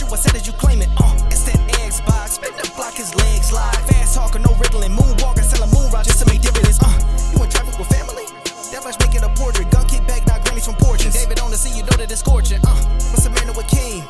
shoot, I said as you claim it. Instant Xbox, spin the block, his legs slide. Fast talker, no riddling, moonwalker, selling moon rock just to make dividends. You in traffic with family? That much making a portrait. Gun kick back, not grannies from porches. David on the scene, you know that it's scorching. What's a man with king?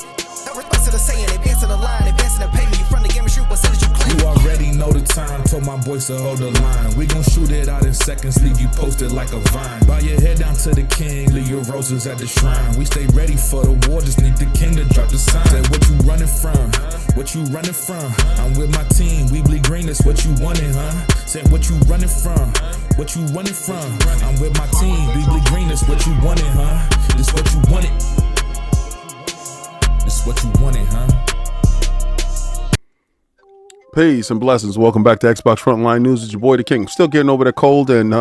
No response to the saying, advancing the line, advancing the payment. You front the game and shoot, I said as you claim it. You already know the time, told my boys to hold the line. We gon' shoot it out in seconds, leave you posted like a vine. Bow your head down to the king, leave your roses at the shrine. We stay ready for the war, just need the king to drop the sign. Say what you running from, what you running from? I'm with my team, we bleed green, that's what you wanted, huh? Say what you running from, what you running from? I'm with my team, we bleed green, that's what you wanted, huh? This what you wanted, this what you wanted, huh? Peace and blessings. Welcome back to Xbox Frontline News. It's your boy, the King. Still getting over the cold, and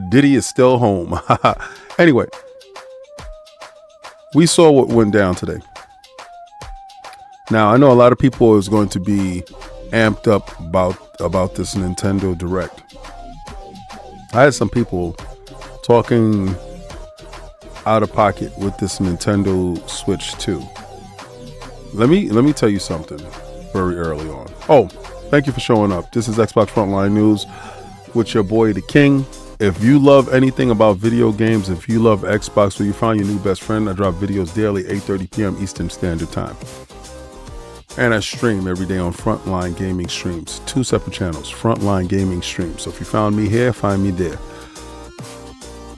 Diddy is still home. Anyway, we saw what went down today. Now, I know a lot of people is going to be amped up about this Nintendo Direct. I had some people talking out of pocket with this Nintendo Switch 2. Let me tell you something very early on. Oh, thank you for showing up. This is Xbox Frontline News with your boy, the King. If you love anything about video games, if you love Xbox, where you found your new best friend, I drop videos daily, 8:30 p.m. Eastern Standard Time. And I stream every day on Frontline Gaming Streams. 2 separate channels, Frontline Gaming Streams. So if you found me here, find me there.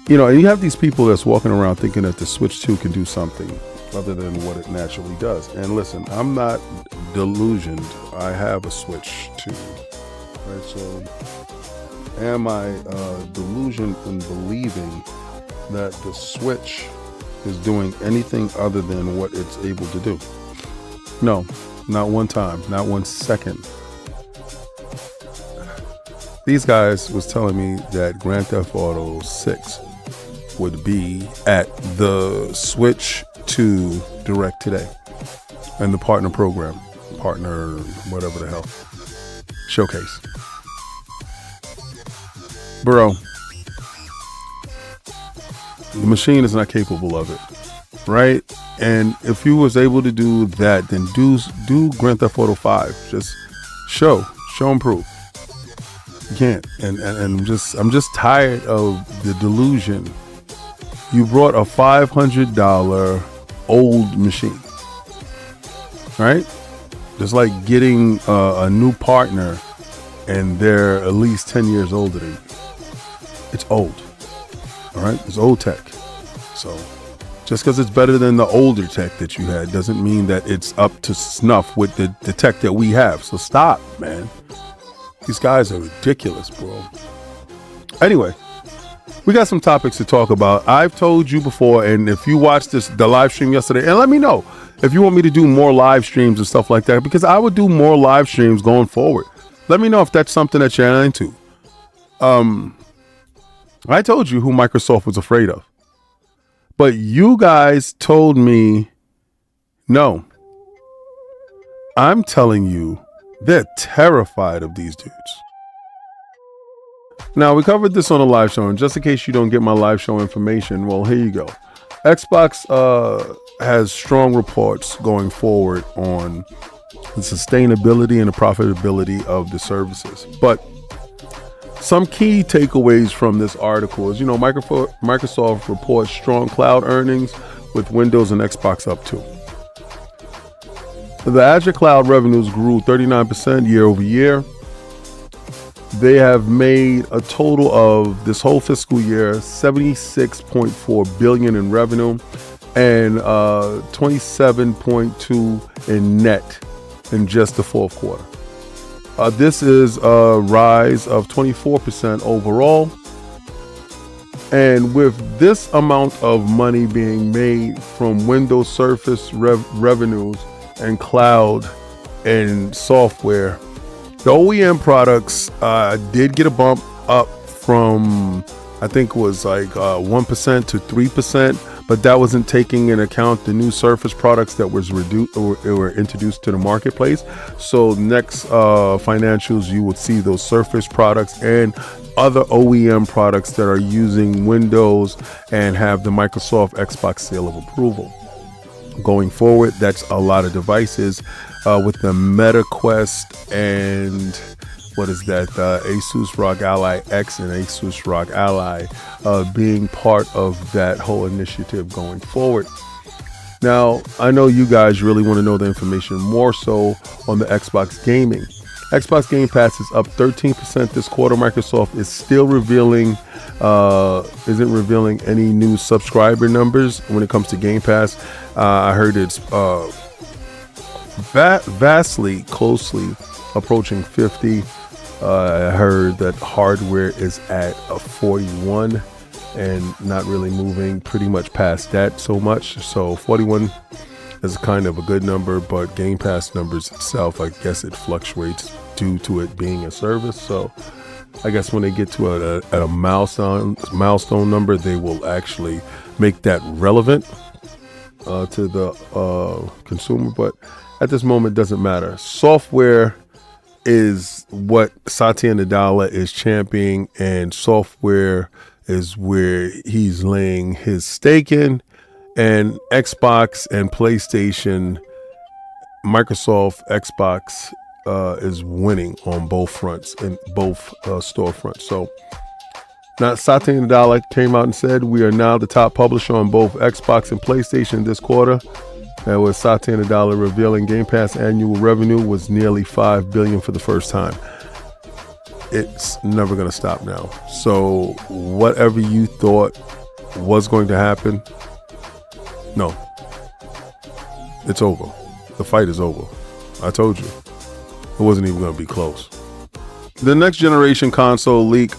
You know, and you have these people that's walking around thinking that the Switch 2 can do something other than what it naturally does. And listen, I'm not delusioned. I have a Switch 2. Right? So am I delusioned in believing that the Switch is doing anything other than what it's able to do? No, not one time, not 1 second. These guys was telling me that Grand Theft Auto 6 would be at the Switch 2 Direct today, and the partner program, whatever the hell, showcase. Bro, the machine is not capable of it, right? And if you was able to do that, then do Grand Theft Auto 5. Just show and prove. You can't, and I'm just tired of the delusion. You brought a $500 old machine, right? Just like getting a new partner and they're at least 10 years older than you. It's old, all right? It's old tech. So just because it's better than the older tech that you had doesn't mean that it's up to snuff with the tech that we have. So stop, man. These guys are ridiculous, bro. Anyway, we got some topics to talk about. I've told you before, and if you watched the live stream yesterday, and let me know if you want me to do more live streams and stuff like that, because I would do more live streams going forward. Let me know if that's something that you're into. I told you who Microsoft was afraid of, but you guys told me no. I'm telling you, they're terrified of these dudes. Now, we covered this on a live show, and just in case you don't get my live show information, well, here you go. Xbox has strong reports going forward on the sustainability and the profitability of the services. But some key takeaways from this article is, Microsoft reports strong cloud earnings with Windows and Xbox up too. The Azure cloud revenues grew 39% year over year. They have made a total of this whole fiscal year $76.4 billion in revenue and $27.2 in net in just the fourth quarter. This is a rise of 24% overall. And with this amount of money being made from Windows Surface revenues and cloud and software, the OEM products did get a bump up from, I think it was like 1% to 3%, but that wasn't taking into account the new Surface products that was reduced or were introduced to the marketplace. So next financials, you would see those Surface products and other OEM products that are using Windows and have the Microsoft Xbox seal of approval. going forward. That's a lot of devices with the Meta Quest and what is that? Asus ROG Ally X and Asus ROG Ally being part of that whole initiative going forward. Now, I know you guys really want to know the information more so on the Xbox gaming. Xbox Game Pass is up 13% this quarter. Microsoft is still isn't revealing any new subscriber numbers when it comes to Game Pass. I heard it's vastly closely approaching 50. I heard that hardware is at a 41 and not really moving pretty much past that so much. So 41 is kind of a good number, but Game Pass numbers itself, I guess it fluctuates due to it being a service. So I guess when they get to a milestone number, they will actually make that relevant to the consumer. But at this moment, it doesn't matter. Software is what Satya Nadella is championing, and software is where he's laying his stake in. And Xbox and PlayStation, Microsoft, Xbox is winning on both fronts, in both storefronts. So now Satya Nadella came out and said, we are now the top publisher on both Xbox and PlayStation this quarter. That was Satya Nadella revealing Game Pass annual revenue was nearly $5 billion for the first time. It's never going to stop now. So whatever you thought was going to happen, no, it's over. The fight is over. I told you. It wasn't even going to be close. The next generation console leak,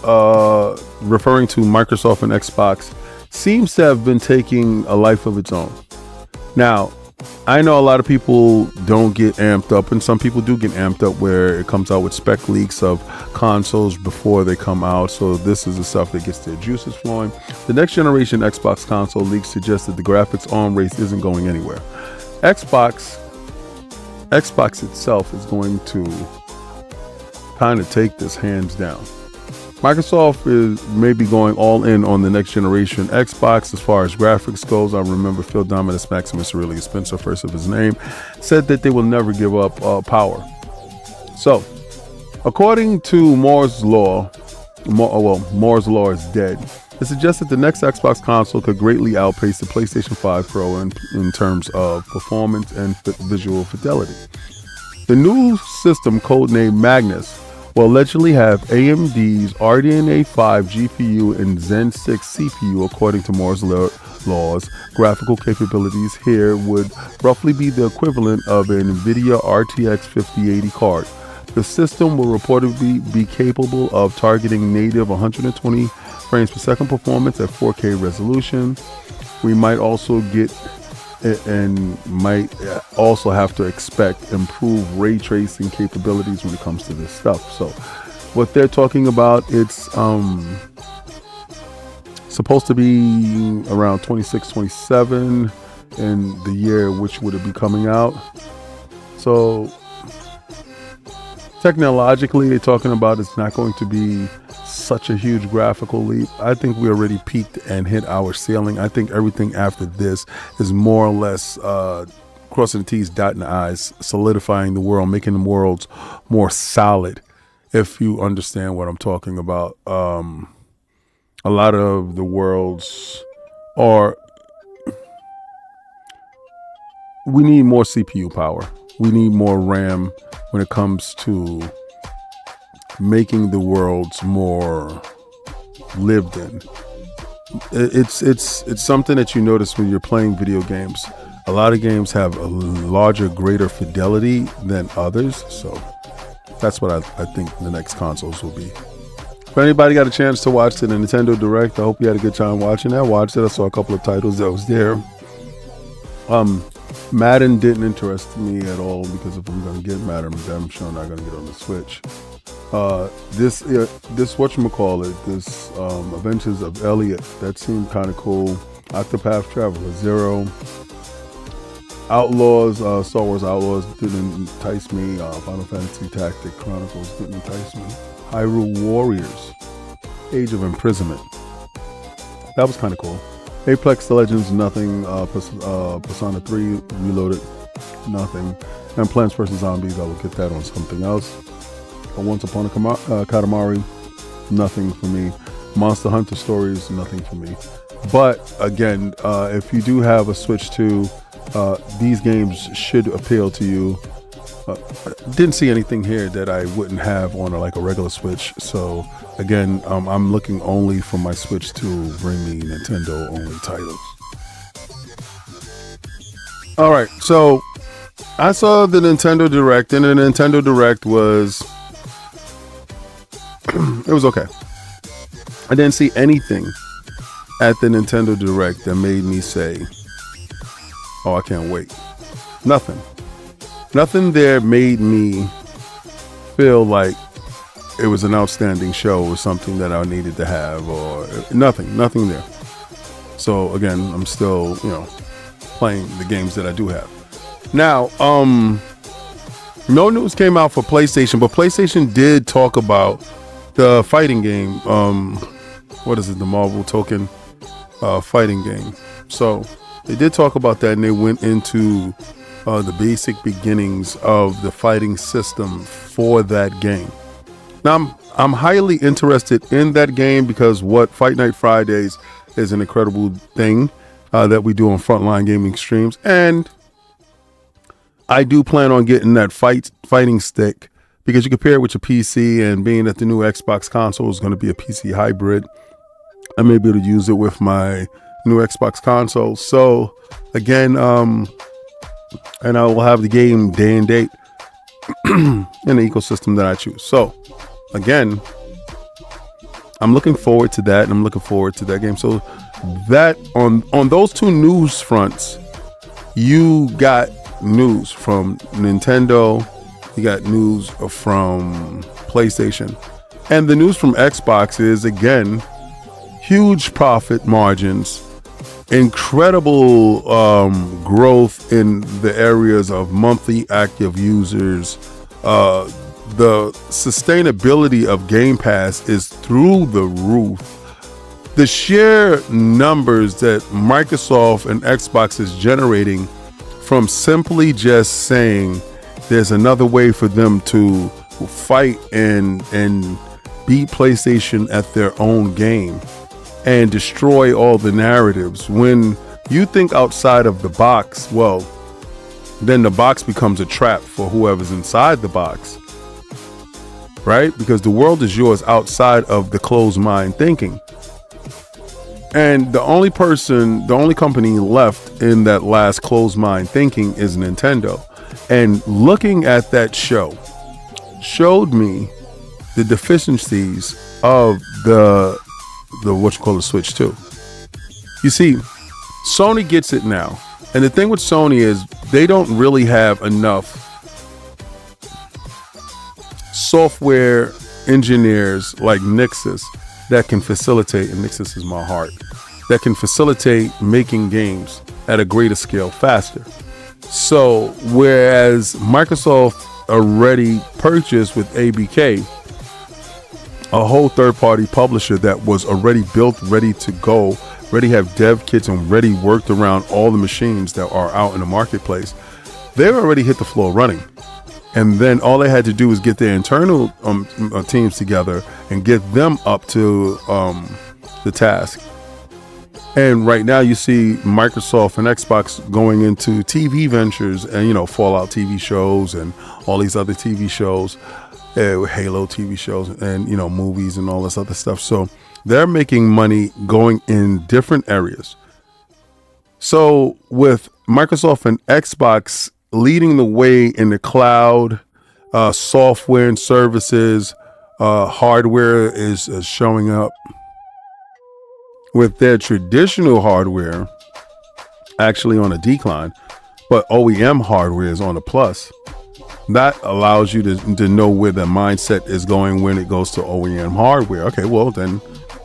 referring to Microsoft and Xbox, seems to have been taking a life of its own. Now, I know a lot of people don't get amped up, and some people do get amped up where it comes out with spec leaks of consoles before they come out. So this is the stuff that gets their juices flowing. The next generation Xbox console leaks suggest that the graphics arm race isn't going anywhere. Xbox itself is going to kind of take this hands down. Microsoft is maybe going all in on the next generation Xbox as far as graphics goes. I remember Phil Dominus Maximus Aurelius Spencer, first of his name, said that they will never give up power. So, according to Moore's Law, Moore's Law is dead. It suggests that the next Xbox console could greatly outpace the PlayStation 5 Pro in terms of performance and visual fidelity. The new system, codenamed Magnus, will allegedly have AMD's RDNA 5 GPU and Zen 6 CPU. According to Moore's Law's graphical capabilities here would roughly be the equivalent of an NVIDIA RTX 5080 card. The system will reportedly be capable of targeting native 120 frames per second performance at 4K resolution. We might also have to expect improved ray tracing capabilities when it comes to this stuff. So what they're talking about, it's supposed to be around 26, 27 in the year which would it be coming out. So technologically, they're talking about it's not going to be such a huge graphical leap. I think we already peaked and hit our ceiling. I think everything after this is more or less crossing the T's, dotting the I's, solidifying the world, making the worlds more solid, if you understand what I'm talking about. A lot of the worlds are... We need more CPU power. We need more RAM when it comes to making the worlds more lived in. It's something that you notice when you're playing video games. A lot of games have a larger, greater fidelity than others. So that's what I think the next consoles will be. If anybody got a chance to watch the Nintendo Direct, I hope you had a good time watching that. I watched it. I saw a couple of titles that was there. Madden didn't interest me at all because if I'm going to get Madden Redemption, I'm not going to get on the Switch. This whatchamacallit, this Adventures of Elliot, that seemed kind of cool. Octopath Traveler 0. Outlaws, Star Wars Outlaws didn't entice me. Final Fantasy Tactic Chronicles didn't entice me. Hyrule Warriors, Age of Imprisonment. That was kind of cool. Apex Legends, nothing. Persona 3 Reloaded, nothing. And Plants vs. Zombies, I will get that on something else. Once Upon a Katamari, nothing for me. Monster Hunter Stories, nothing for me. But again, if you do have a Switch 2, these games should appeal to you. Didn't see anything here that I wouldn't have on a regular Switch. So again, I'm looking only for my Switch to bring me Nintendo only titles. All right, so I saw the Nintendo Direct, and the Nintendo Direct was it was okay. I didn't see anything at the Nintendo Direct that made me say, "Oh, I can't wait." Nothing there made me feel like it was an outstanding show or something that I needed to have, or nothing there. So again, I'm still, playing the games that I do have. Now, no news came out for PlayStation, but PlayStation did talk about the fighting game. What is it? The Marvel Token fighting game. So they did talk about that, and they went into the basic beginnings of the fighting system for that game. Now, I'm highly interested in that game because what Fight Night Fridays is an incredible thing that we do on Frontline Gaming streams, and I do plan on getting that fighting stick because you can pair it with your PC, and being that the new Xbox console is going to be a PC hybrid, I may be able to use it with my new Xbox console. So again, and I will have the game day and date in the ecosystem that I choose. So again, I'm looking forward to that, and I'm looking forward to that game. So that on those two news fronts, you got news from Nintendo, you got news from PlayStation, and the news from Xbox is again huge profit margins, incredible growth in the areas of monthly active users. The sustainability of Game Pass is through the roof. The sheer numbers that Microsoft and Xbox is generating from simply just saying there's another way for them to fight and beat PlayStation at their own game and destroy all the narratives. When you think outside of the box, well, then the box becomes a trap for whoever's inside the box, right? Because the world is yours outside of the closed mind thinking. And the only company left in that last closed mind thinking is Nintendo. And looking at that show showed me the deficiencies of the Switch 2. You see, Sony gets it now. And the thing with Sony is they don't really have enough software engineers like Nixus that can facilitate, and Nixus is my heart, that can facilitate making games at a greater scale faster. So whereas Microsoft already purchased with ABK a whole third-party publisher that was already built, ready to go, already have dev kits and ready worked around all the machines that are out in the marketplace, they already hit the floor running. And then all they had to do was get their internal teams together and get them up to the task. And right now you see Microsoft and Xbox going into TV ventures and, Fallout TV shows and all these other TV shows, Halo TV shows and, movies and all this other stuff. So they're making money going in different areas. So with Microsoft and Xbox leading the way in the cloud, software and services, hardware is showing up. With their traditional hardware actually on a decline, but OEM hardware is on a plus. That allows you to know where the mindset is going when it goes to OEM hardware. Okay, well then,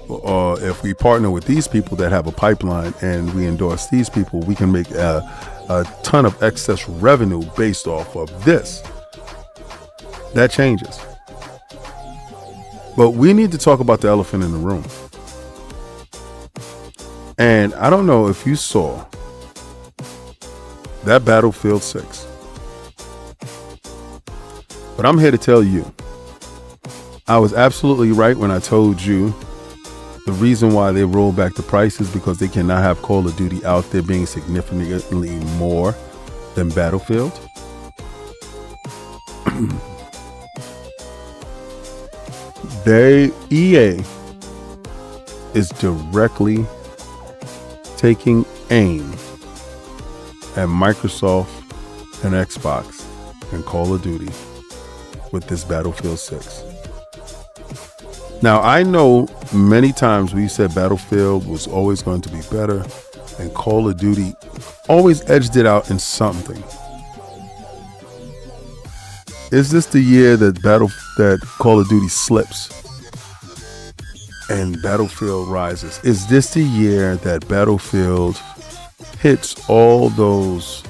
if we partner with these people that have a pipeline and we endorse these people, we can make a ton of excess revenue based off of this. That changes. But we need to talk about the elephant in the room. And I don't know if you saw that Battlefield 6. But I'm here to tell you, I was absolutely right when I told you the reason why they rolled back the price is because they cannot have Call of Duty out there being significantly more than Battlefield. EA is directly taking aim at Microsoft and Xbox and Call of Duty with this Battlefield 6. Now, I know many times we said Battlefield was always going to be better and Call of Duty always edged it out in something. Is this the year that Call of Duty slips and Battlefield rises? Is this the year that Battlefield hits all those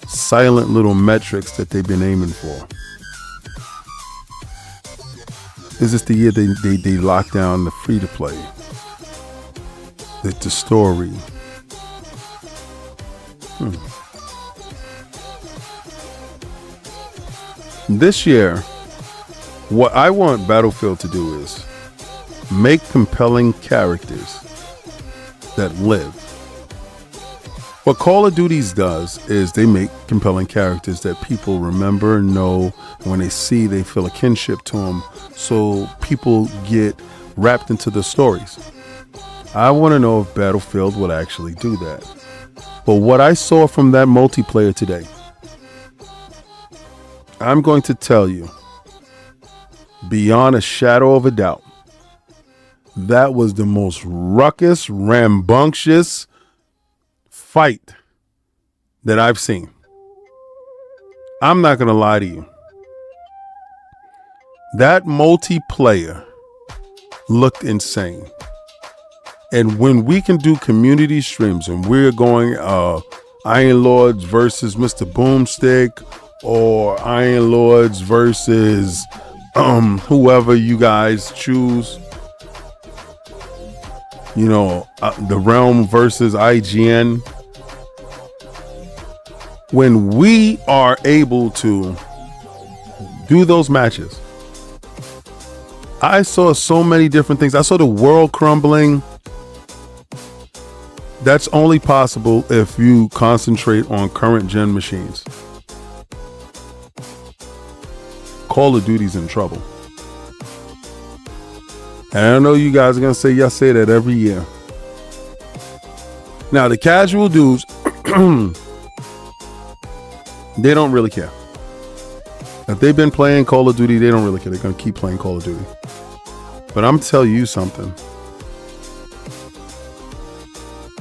silent little metrics that they've been aiming for? Is this the year they lock down the free to play, the story? This year, what I want Battlefield to do is make compelling characters that live. What Call of Duty does is they make compelling characters that people remember, know, and when they see, they feel a kinship to them, so people get wrapped into the stories. I want to know if Battlefield will actually do that. But what I saw from that multiplayer today, I'm going to tell you, beyond a shadow of a doubt, that was the most ruckus, rambunctious fight that I've seen. I'm not going to lie to you. That multiplayer looked insane. And when we can do community streams and we're going Iron Lords versus Mr. Boomstick or Iron Lords versus whoever you guys choose, the Realm versus IGN, when we are able to do those matches, I saw so many different things. I saw the world crumbling. That's only possible if you concentrate on current gen machines. Call of Duty's in trouble. And I know you guys are going to say, yes, say that every year. Now, the casual dudes, they don't really care. If they've been playing Call of Duty, they don't really care. They're going to keep playing Call of Duty. But I'm telling you something.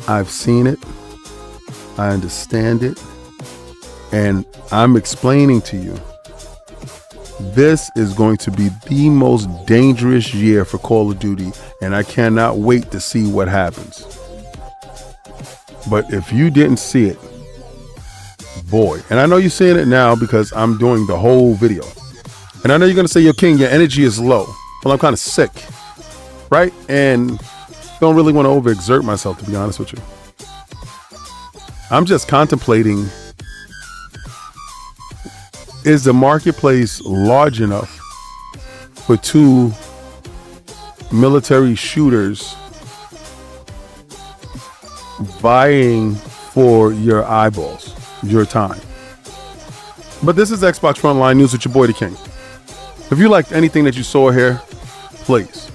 I've seen it. I understand it. And I'm explaining to you, this is going to be the most dangerous year for Call of Duty, and I cannot wait to see what happens. But if you didn't see it, boy, and I know you're seeing it now because I'm doing the whole video. And I know you're going to say, yo, King, your energy is low. Well, I'm kind of sick, right? And don't really want to overexert myself, to be honest with you. I'm just contemplating, is the marketplace large enough for two military shooters vying for your eyeballs, your time? But this is Xbox Frontline News with your boy, the King. If you liked anything that you saw here, please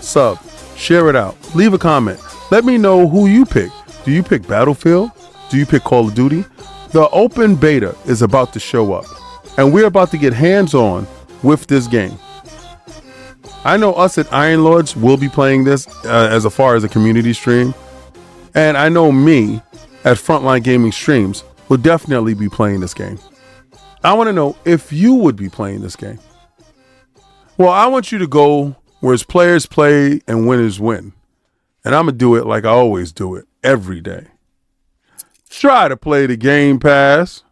sub, share it out, leave a comment. Let me know who you pick. Do you pick Battlefield? Do you pick Call of Duty? The open beta is about to show up, and we're about to get hands-on with this game. I know us at Iron Lords will be playing this as far as a community stream, and I know me at Frontline Gaming Streams will definitely be playing this game. I want to know if you would be playing this game. Well, I want you to go where players play and winners win. And I'm going to do it like I always do it every day. Try to play the Game Pass.